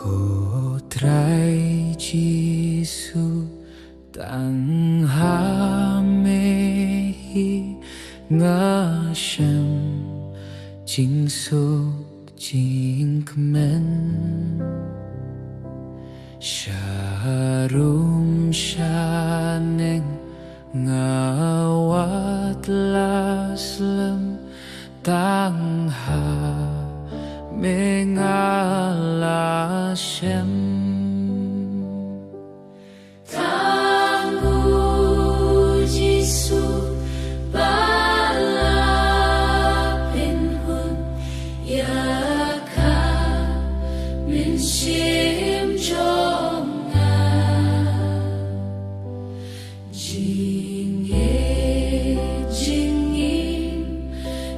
Putrai Jisu tanghamehi ngashem jingsu jingmen Sharum shaneng ngawat laslam tangha mengalashem Tangu Jisu balapinhun yaka minshim jonga jinge jingim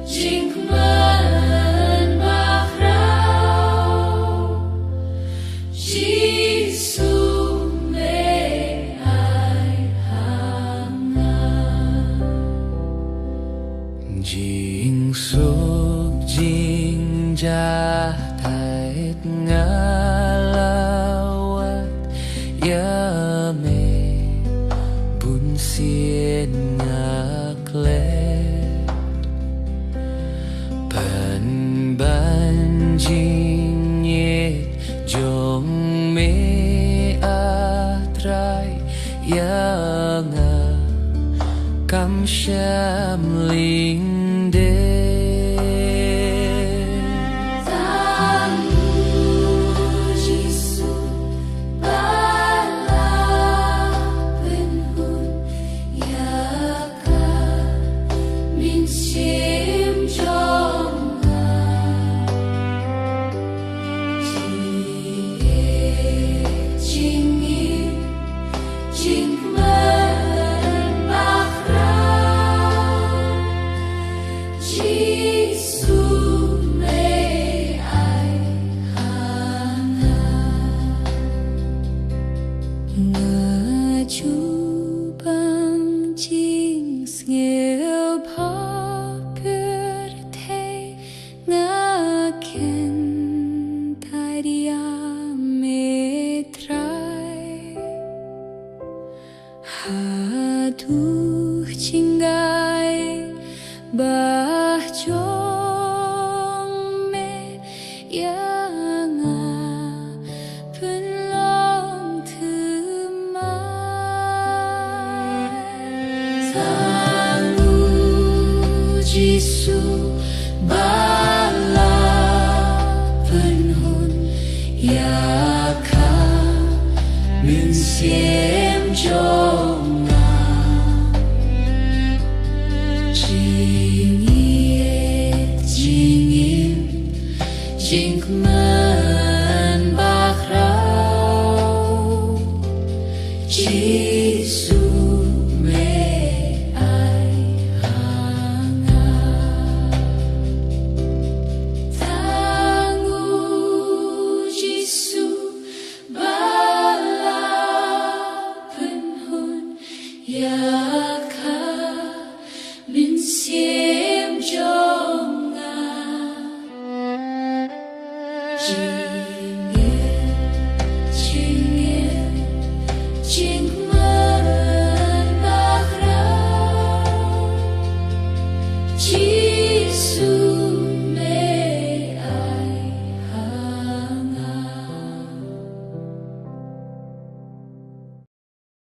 jingman bahrau Jisu Jing suk jing jahtait ngalawat yame bun sien ngakle ban ban jing nyet jong me atrai yang kam sham ling de Tangu Jisu balapinhun yaka minshim jonga jinge jingim jingman bahrau Jisu may ai hana ngajubang jing ngel papur te ngaken taria metrai haduh cinggai bah jong me yang penlong temai Tangu Jisu balapinhun yaka minsiem jonga jingman bahrau Jisu may ai hanga Tangu Jisu balapinhun yaka minsiem jonga jinge jingman bahrau